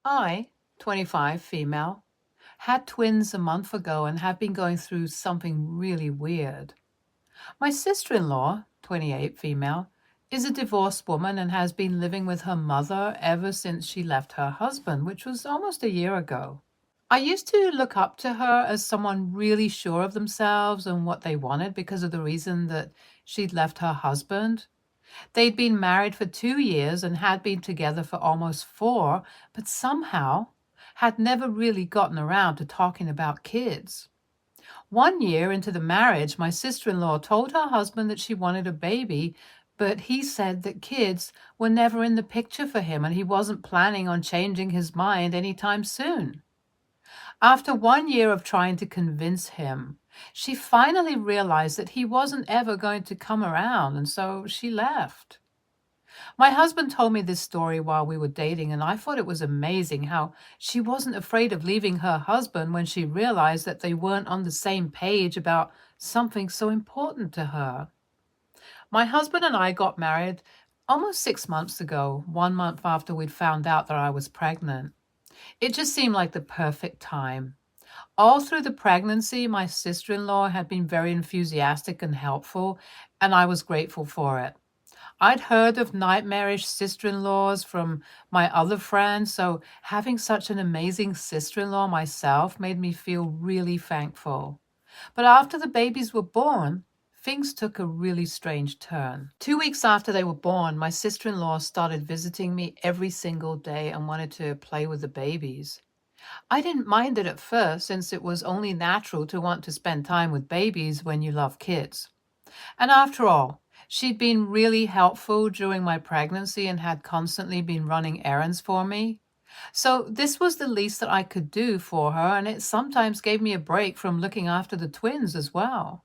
I, 25, female, had twins a month ago and have been going through something really weird. My sister-in-law, 28, female, is a divorced woman and has been living with her mother ever since she left her husband, which was almost a year ago. I used to look up to her as someone really sure of themselves and what they wanted because of the reason that she'd left her husband. They'd been married for 2 years and had been together for almost 4, but somehow had never really gotten around to talking about kids. 1 year into the marriage, my sister-in-law told her husband that she wanted a baby, but he said that kids were never in the picture for him and he wasn't planning on changing his mind anytime soon. After 1 year of trying to convince him, she finally realized that he wasn't ever going to come around, and so she left. My husband told me this story while we were dating, and I thought it was amazing how she wasn't afraid of leaving her husband when she realized that they weren't on the same page about something so important to her. My husband and I got married almost 6 months ago, 1 month after we'd found out that I was pregnant. It just seemed like the perfect time. All through the pregnancy, my sister-in-law had been very enthusiastic and helpful, and I was grateful for it. I'd heard of nightmarish sister-in-laws from my other friends, so having such an amazing sister-in-law myself made me feel really thankful. But after the babies were born, things took a really strange turn. 2 weeks after they were born, my sister-in-law started visiting me every single day and wanted to play with the babies. I didn't mind it at first, since it was only natural to want to spend time with babies when you love kids. And after all, she'd been really helpful during my pregnancy and had constantly been running errands for me. So this was the least that I could do for her, and it sometimes gave me a break from looking after the twins as well.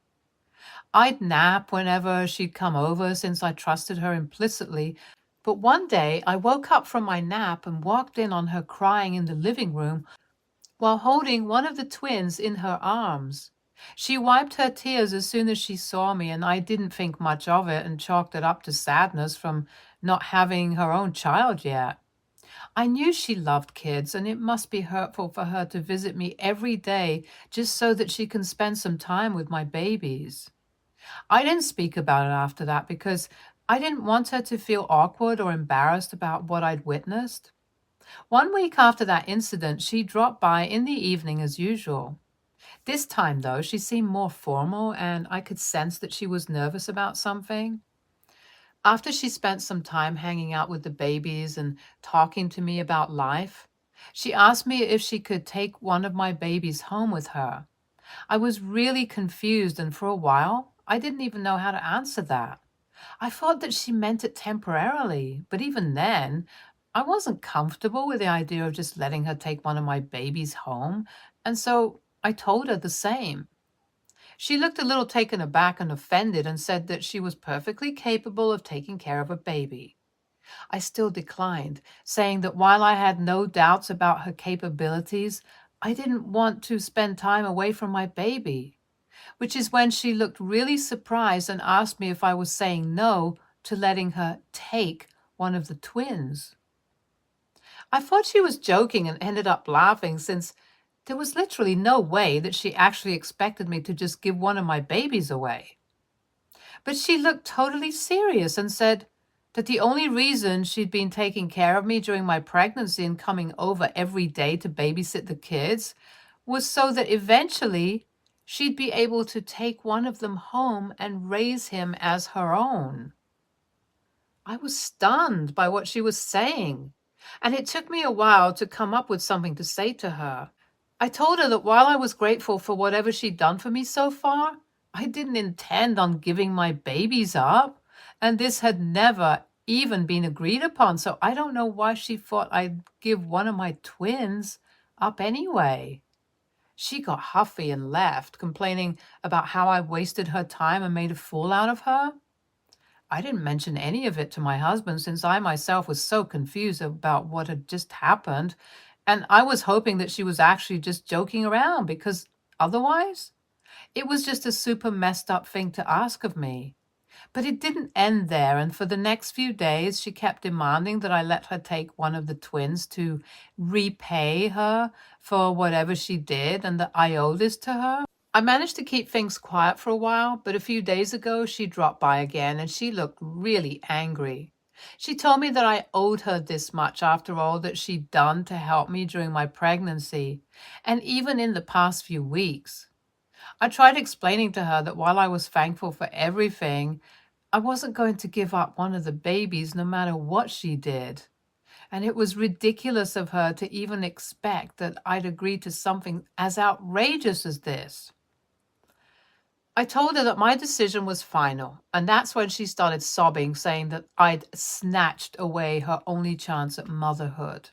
I'd nap whenever she'd come over since I trusted her implicitly, but one day I woke up from my nap and walked in on her crying in the living room while holding one of the twins in her arms. She wiped her tears as soon as she saw me, and I didn't think much of it and chalked it up to sadness from not having her own child yet. I knew she loved kids, and it must be hurtful for her to visit me every day just so that she can spend some time with my babies. I didn't speak about it after that because I didn't want her to feel awkward or embarrassed about what I'd witnessed. 1 week after that incident, she dropped by in the evening as usual. This time, though, she seemed more formal, and I could sense that she was nervous about something. After she spent some time hanging out with the babies and talking to me about life, she asked me if she could take one of my babies home with her. I was really confused, and for a while, I didn't even know how to answer that. I thought that she meant it temporarily, but even then, I wasn't comfortable with the idea of just letting her take one of my babies home, and so I told her the same. She looked a little taken aback and offended and said that she was perfectly capable of taking care of a baby. I still declined, saying that while I had no doubts about her capabilities, I didn't want to spend time away from my baby, which is when she looked really surprised and asked me if I was saying no to letting her take one of the twins. I thought she was joking and ended up laughing, since there was literally no way that she actually expected me to just give one of my babies away. But she looked totally serious and said that the only reason she'd been taking care of me during my pregnancy and coming over every day to babysit the kids was so that eventually she'd be able to take one of them home and raise him as her own. I was stunned by what she was saying, and it took me a while to come up with something to say to her. I told her that while I was grateful for whatever she'd done for me so far, I didn't intend on giving my babies up, and this had never even been agreed upon, so I don't know why she thought I'd give one of my twins up anyway. She got huffy and left, complaining about how I wasted her time and made a fool out of her. I didn't mention any of it to my husband, since I myself was so confused about what had just happened, and I was hoping that she was actually just joking around, because otherwise, it was just a super messed up thing to ask of me. But it didn't end there, and for the next few days, she kept demanding that I let her take one of the twins to repay her for whatever she did and that I owe this to her. I managed to keep things quiet for a while, but a few days ago, she dropped by again and she looked really angry. She told me that I owed her this much after all that she'd done to help me during my pregnancy, and even in the past few weeks. I tried explaining to her that while I was thankful for everything, I wasn't going to give up one of the babies no matter what she did. And it was ridiculous of her to even expect that I'd agree to something as outrageous as this. I told her that my decision was final, and that's when she started sobbing, saying that I'd snatched away her only chance at motherhood.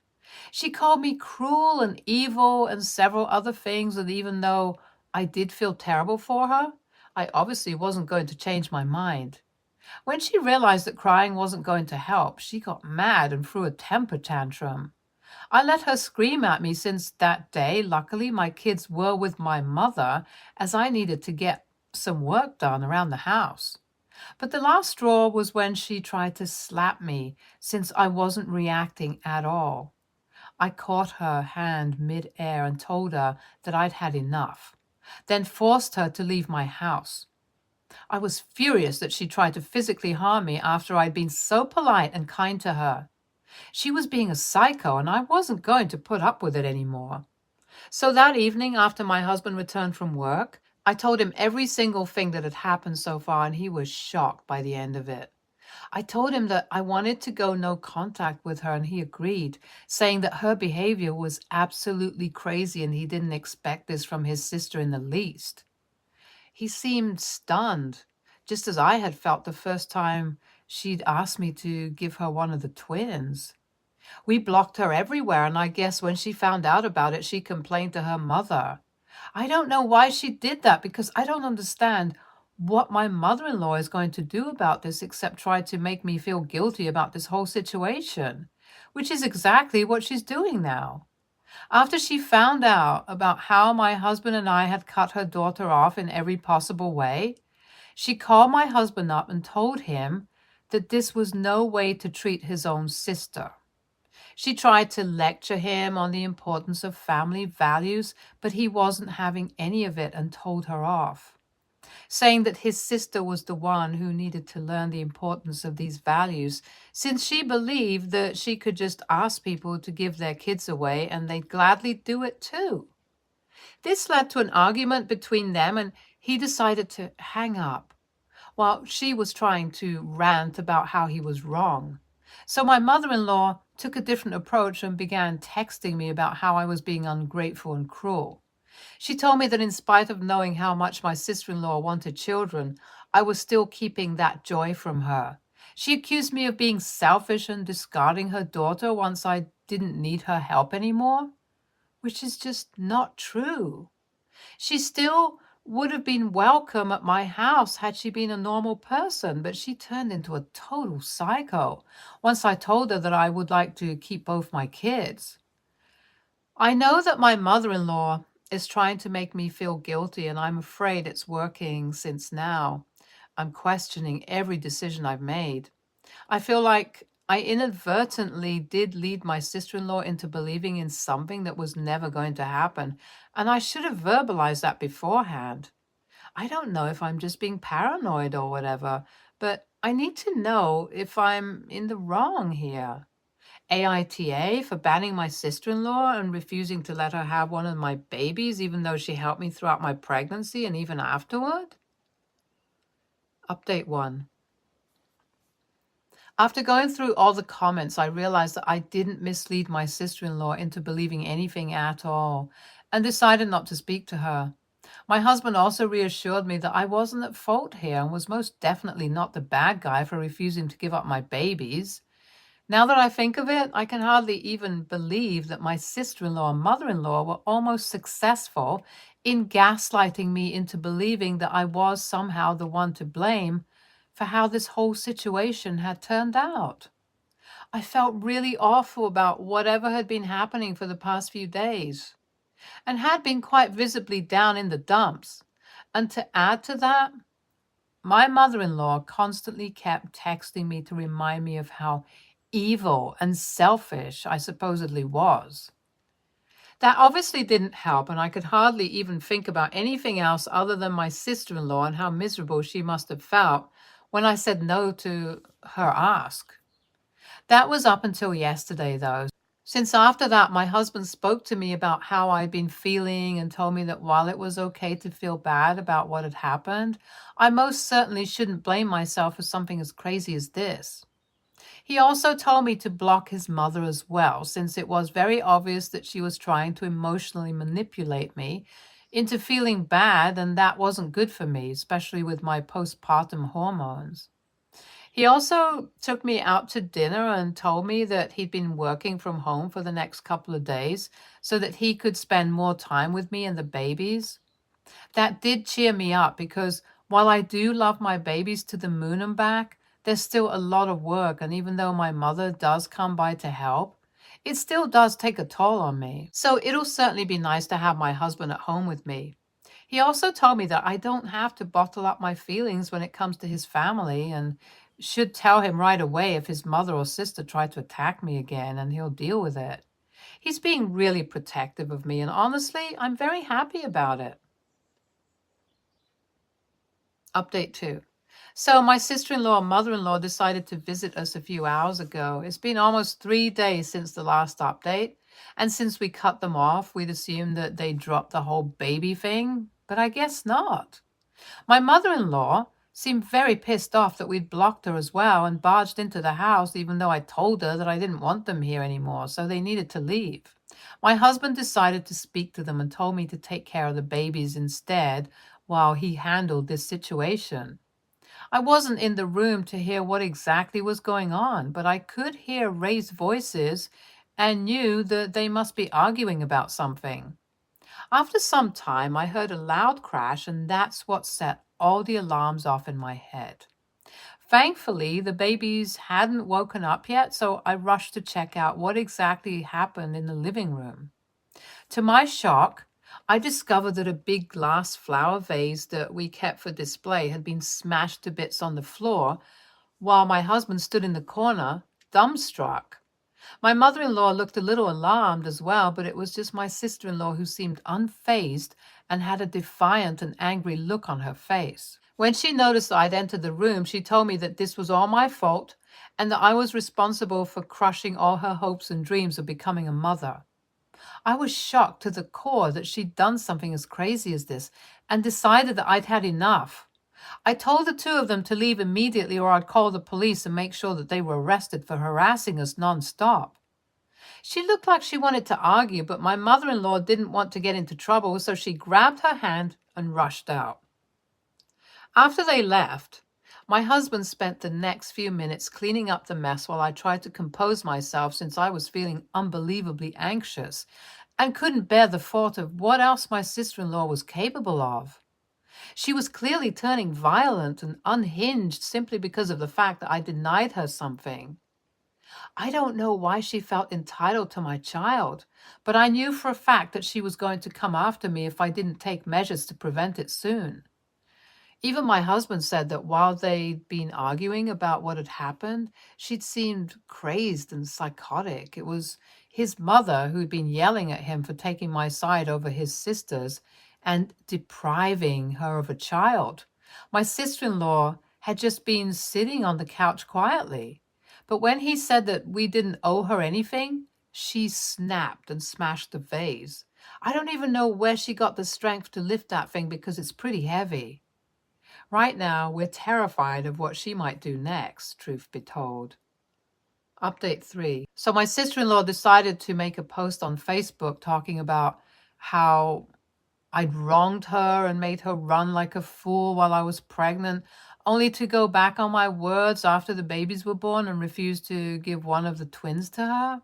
She called me cruel and evil and several other things, and even though I did feel terrible for her, I obviously wasn't going to change my mind. When she realized that crying wasn't going to help, she got mad and threw a temper tantrum. I let her scream at me since that day. Luckily, my kids were with my mother as I needed to get some work done around the house. But the last straw was when she tried to slap me since I wasn't reacting at all. I caught her hand mid-air and told her that I'd had enough, then forced her to leave my house. I was furious that she tried to physically harm me after I'd been so polite and kind to her. She was being a psycho, and I wasn't going to put up with it anymore. So that evening, after my husband returned from work, I told him every single thing that had happened so far, and he was shocked by the end of it. I told him that I wanted to go no contact with her, and he agreed, saying that her behavior was absolutely crazy and he didn't expect this from his sister in the least. He seemed stunned, just as I had felt the first time she'd asked me to give her one of the twins. We blocked her everywhere, and I guess when she found out about it, she complained to her mother. I don't know why she did that, because I don't understand what my mother-in-law is going to do about this except try to make me feel guilty about this whole situation, which is exactly what she's doing now. After she found out about how my husband and I had cut her daughter off in every possible way, she called my husband up and told him that this was no way to treat his own sister. She tried to lecture him on the importance of family values, but he wasn't having any of it and told her off, saying that his sister was the one who needed to learn the importance of these values, since she believed that she could just ask people to give their kids away and they'd gladly do it too. This led to an argument between them, and he decided to hang up while she was trying to rant about how he was wrong. So my mother-in-law took a different approach and began texting me about how I was being ungrateful and cruel. She told me that in spite of knowing how much my sister-in-law wanted children, I was still keeping that joy from her. She accused me of being selfish and discarding her daughter once I didn't need her help anymore, which is just not true. She still would have been welcome at my house had she been a normal person, but she turned into a total psycho once I told her that I would like to keep both my kids. I know that my mother-in-law is trying to make me feel guilty, and I'm afraid it's working since now I'm questioning every decision I've made. I feel like I inadvertently did lead my sister-in-law into believing in something that was never going to happen, and I should have verbalized that beforehand. I don't know if I'm just being paranoid or whatever, but I need to know if I'm in the wrong here. AITA for banning my sister-in-law and refusing to let her have one of my babies, even though she helped me throughout my pregnancy and even afterward? Update 1. After going through all the comments, I realized that I didn't mislead my sister-in-law into believing anything at all and decided not to speak to her. My husband also reassured me that I wasn't at fault here and was most definitely not the bad guy for refusing to give up my babies. Now that I think of it, I can hardly even believe that my sister-in-law and mother-in-law were almost successful in gaslighting me into believing that I was somehow the one to blame for how this whole situation had turned out. I felt really awful about whatever had been happening for the past few days and had been quite visibly down in the dumps. And to add to that, My mother-in-law constantly kept texting me to remind me of how evil and selfish I supposedly was. That obviously didn't help, and I could hardly even think about anything else other than my sister-in-law and how miserable she must have felt when I said no to her ask. That was up until yesterday, though. Since after that, my husband spoke to me about how I'd been feeling and told me that while it was okay to feel bad about what had happened, I most certainly shouldn't blame myself for something as crazy as this. He also told me to block his mother as well, since it was very obvious that she was trying to emotionally manipulate me into feeling bad, and that wasn't good for me, especially with my postpartum hormones. He also took me out to dinner and told me that he'd been working from home for the next couple of days so that he could spend more time with me and the babies. That did cheer me up because while I do love my babies to the moon and back, there's still a lot of work, and even though my mother does come by to help, it still does take a toll on me. So it'll certainly be nice to have my husband at home with me. He also told me that I don't have to bottle up my feelings when it comes to his family and should tell him right away if his mother or sister try to attack me again, and he'll deal with it. He's being really protective of me, and honestly, I'm very happy about it. Update 2. So my sister-in-law and mother-in-law decided to visit us a few hours ago. It's been almost 3 days since the last update, and since we cut them off, we'd assumed that they dropped the whole baby thing, but I guess not. My mother-in-law seemed very pissed off that we'd blocked her as well and barged into the house even though I told her that I didn't want them here anymore, so they needed to leave. My husband decided to speak to them and told me to take care of the babies instead while he handled this situation. I wasn't in the room to hear what exactly was going on, but I could hear raised voices and knew that they must be arguing about something. After some time, I heard a loud crash, and that's what set all the alarms off in my head. Thankfully, the babies hadn't woken up yet, so I rushed to check out what exactly happened in the living room. To my shock, I discovered that a big glass flower vase that we kept for display had been smashed to bits on the floor, while my husband stood in the corner, dumbstruck. My mother-in-law looked a little alarmed as well, but it was just my sister-in-law who seemed unfazed and had a defiant and angry look on her face. When she noticed I'd entered the room, she told me that this was all my fault and that I was responsible for crushing all her hopes and dreams of becoming a mother. I was shocked to the core that she'd done something as crazy as this and decided that I'd had enough. I told the two of them to leave immediately or I'd call the police and make sure that they were arrested for harassing us nonstop. She looked like she wanted to argue, but my mother-in-law didn't want to get into trouble, so she grabbed her hand and rushed out. After they left, my husband spent the next few minutes cleaning up the mess while I tried to compose myself since I was feeling unbelievably anxious and couldn't bear the thought of what else my sister-in-law was capable of. She was clearly turning violent and unhinged simply because of the fact that I denied her something. I don't know why she felt entitled to my child, but I knew for a fact that she was going to come after me if I didn't take measures to prevent it soon. Even my husband said that while they'd been arguing about what had happened, she'd seemed crazed and psychotic. It was his mother who'd been yelling at him for taking my side over his sister's and depriving her of a child. My sister-in-law had just been sitting on the couch quietly. But when he said that we didn't owe her anything, she snapped and smashed the vase. I don't even know where she got the strength to lift that thing because it's pretty heavy. Right now, we're terrified of what she might do next, truth be told. Update 3. So my sister-in-law decided to make a post on Facebook talking about how I'd wronged her and made her run like a fool while I was pregnant, only to go back on my words after the babies were born and refuse to give one of the twins to her.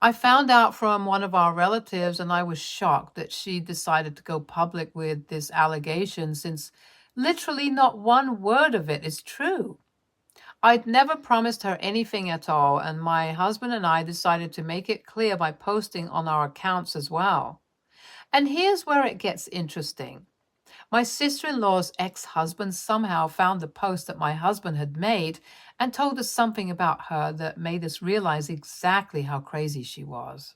I found out from one of our relatives, and I was shocked that she decided to go public with this allegation since literally not one word of it is true. I'd never promised her anything at all, and my husband and I decided to make it clear by posting on our accounts as well. And here's where it gets interesting. My sister-in-law's ex-husband somehow found the post that my husband had made and told us something about her that made us realize exactly how crazy she was.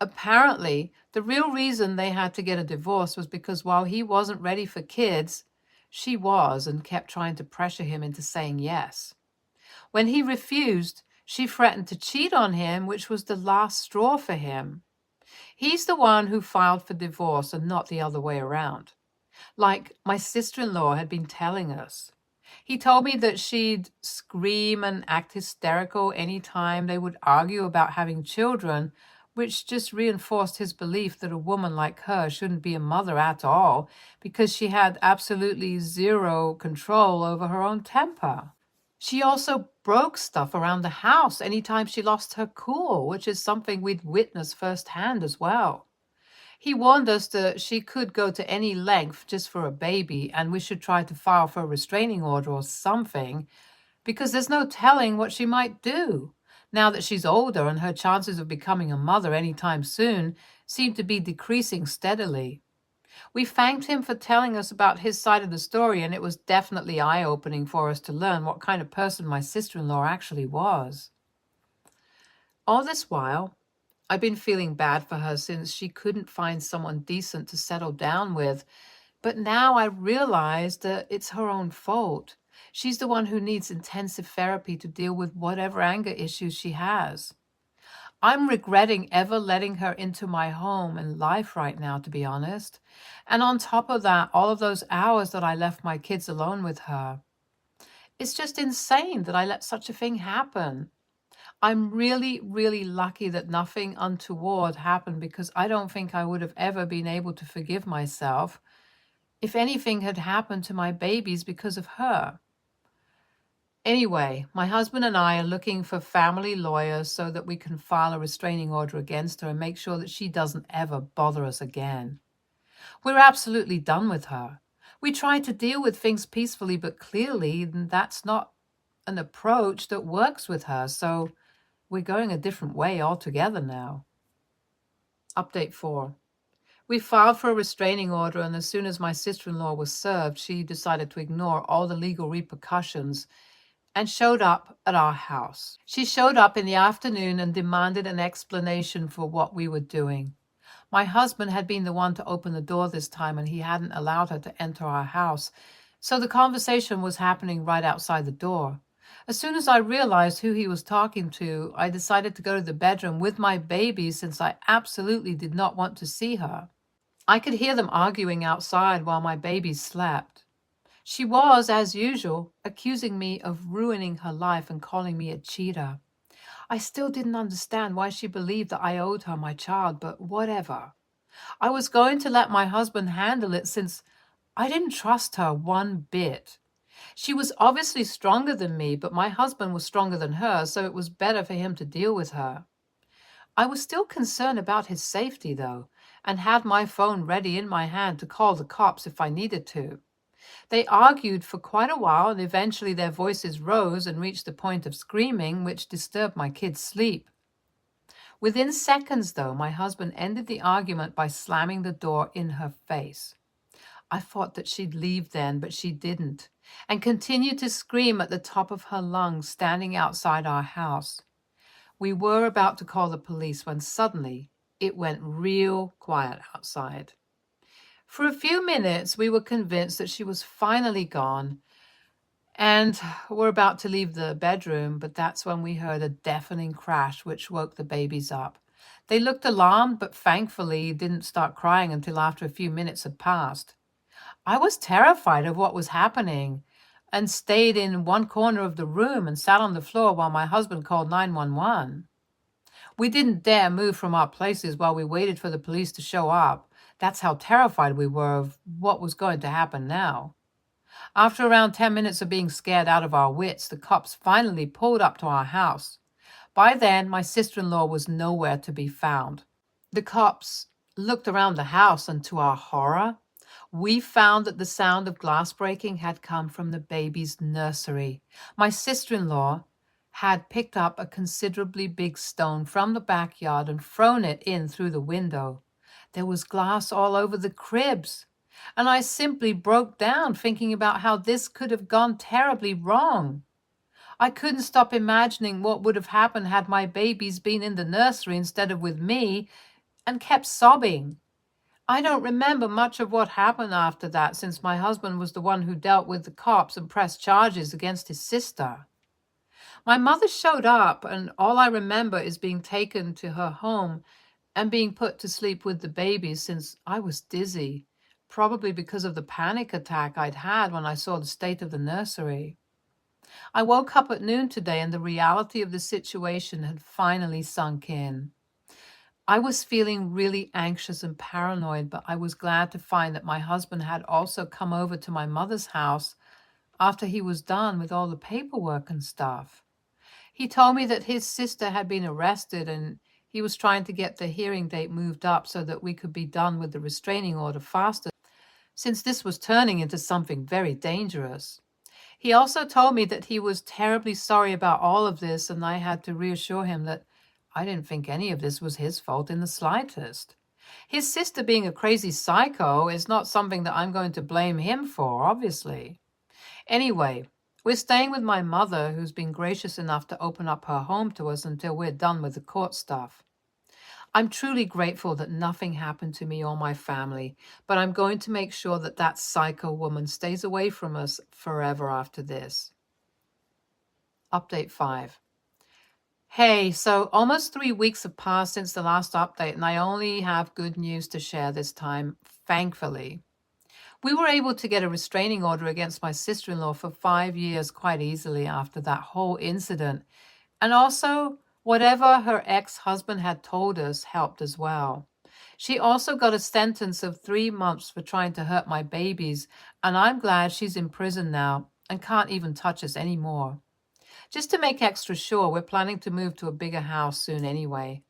Apparently, the real reason they had to get a divorce was because while he wasn't ready for kids, she was and kept trying to pressure him into saying yes. When he refused, she threatened to cheat on him, which was the last straw for him. He's the one who filed for divorce and not the other way around, like my sister-in-law had been telling us. He told me that she'd scream and act hysterical any time they would argue about having children, which just reinforced his belief that a woman like her shouldn't be a mother at all because she had absolutely zero control over her own temper. She also broke stuff around the house anytime she lost her cool, which is something we'd witnessed firsthand as well. He warned us that she could go to any length just for a baby, and we should try to file for a restraining order or something, because there's no telling what she might do. Now that she's older and her chances of becoming a mother anytime soon seem to be decreasing steadily. We thanked him for telling us about his side of the story, and it was definitely eye-opening for us to learn what kind of person my sister-in-law actually was. All this while, I've been feeling bad for her since she couldn't find someone decent to settle down with, but now I realize that it's her own fault. She's the one who needs intensive therapy to deal with whatever anger issues she has. I'm regretting ever letting her into my home and life right now, to be honest. And on top of that, all of those hours that I left my kids alone with her. It's just insane that I let such a thing happen. I'm really, really lucky that nothing untoward happened because I don't think I would have ever been able to forgive myself if anything had happened to my babies because of her. Anyway, my husband and I are looking for family lawyers so that we can file a restraining order against her and make sure that she doesn't ever bother us again. We're absolutely done with her. We try to deal with things peacefully, but clearly that's not an approach that works with her, so we're going a different way altogether now. Update 4. We filed for a restraining order, and as soon as my sister-in-law was served, she decided to ignore all the legal repercussions and showed up at our house. She showed up in the afternoon and demanded an explanation for what we were doing. My husband had been the one to open the door this time, and he hadn't allowed her to enter our house, so the conversation was happening right outside the door. As soon as I realized who he was talking to, I decided to go to the bedroom with my baby since I absolutely did not want to see her. I could hear them arguing outside while my baby slept. She was, as usual, accusing me of ruining her life and calling me a cheater. I still didn't understand why she believed that I owed her my child, but whatever. I was going to let my husband handle it since I didn't trust her one bit. She was obviously stronger than me, but my husband was stronger than her, so it was better for him to deal with her. I was still concerned about his safety, though, and had my phone ready in my hand to call the cops if I needed to. They argued for quite a while, and eventually their voices rose and reached the point of screaming, which disturbed my kids' sleep. Within seconds, though, my husband ended the argument by slamming the door in her face. I thought that she'd leave then, but she didn't, and continued to scream at the top of her lungs, standing outside our house. We were about to call the police when suddenly it went real quiet outside. For a few minutes, we were convinced that she was finally gone and were about to leave the bedroom, but that's when we heard a deafening crash which woke the babies up. They looked alarmed, but thankfully didn't start crying until after a few minutes had passed. I was terrified of what was happening and stayed in one corner of the room and sat on the floor while my husband called 911. We didn't dare move from our places while we waited for the police to show up. That's how terrified we were of what was going to happen now. After around 10 minutes of being scared out of our wits, the cops finally pulled up to our house. By then, my sister-in-law was nowhere to be found. The cops looked around the house, and to our horror, we found that the sound of glass breaking had come from the baby's nursery. My sister-in-law had picked up a considerably big stone from the backyard and thrown it in through the window. There was glass all over the cribs. And I simply broke down thinking about how this could have gone terribly wrong. I couldn't stop imagining what would have happened had my babies been in the nursery instead of with me, and kept sobbing. I don't remember much of what happened after that, since my husband was the one who dealt with the cops and pressed charges against his sister. My mother showed up, and all I remember is being taken to her home and being put to sleep with the babies, since I was dizzy, probably because of the panic attack I'd had when I saw the state of the nursery. I woke up at noon today and the reality of the situation had finally sunk in. I was feeling really anxious and paranoid, but I was glad to find that my husband had also come over to my mother's house after he was done with all the paperwork and stuff. He told me that his sister had been arrested and he was trying to get the hearing date moved up so that we could be done with the restraining order faster, since this was turning into something very dangerous. He also told me that he was terribly sorry about all of this, and I had to reassure him that I didn't think any of this was his fault in the slightest. His sister being a crazy psycho is not something that I'm going to blame him for, obviously. Anyway, we're staying with my mother, who's been gracious enough to open up her home to us until we're done with the court stuff. I'm truly grateful that nothing happened to me or my family, but I'm going to make sure that that psycho woman stays away from us forever after this. Update 5. Hey, so almost 3 weeks have passed since the last update, and I only have good news to share this time, thankfully. We were able to get a restraining order against my sister-in-law for 5 years quite easily after that whole incident. And also, whatever her ex-husband had told us helped as well. She also got a sentence of 3 months for trying to hurt my babies, and I'm glad she's in prison now and can't even touch us anymore. Just to make extra sure, we're planning to move to a bigger house soon anyway.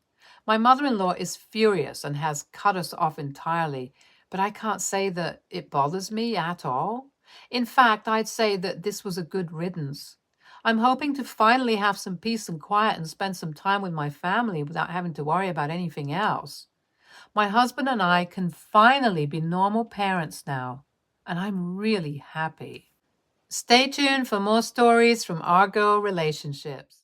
My mother-in-law is furious and has cut us off entirely, but I can't say that it bothers me at all. In fact, I'd say that this was a good riddance. I'm hoping to finally have some peace and quiet and spend some time with my family without having to worry about anything else. My husband and I can finally be normal parents now, and I'm really happy. Stay tuned for more stories from our girl relationships.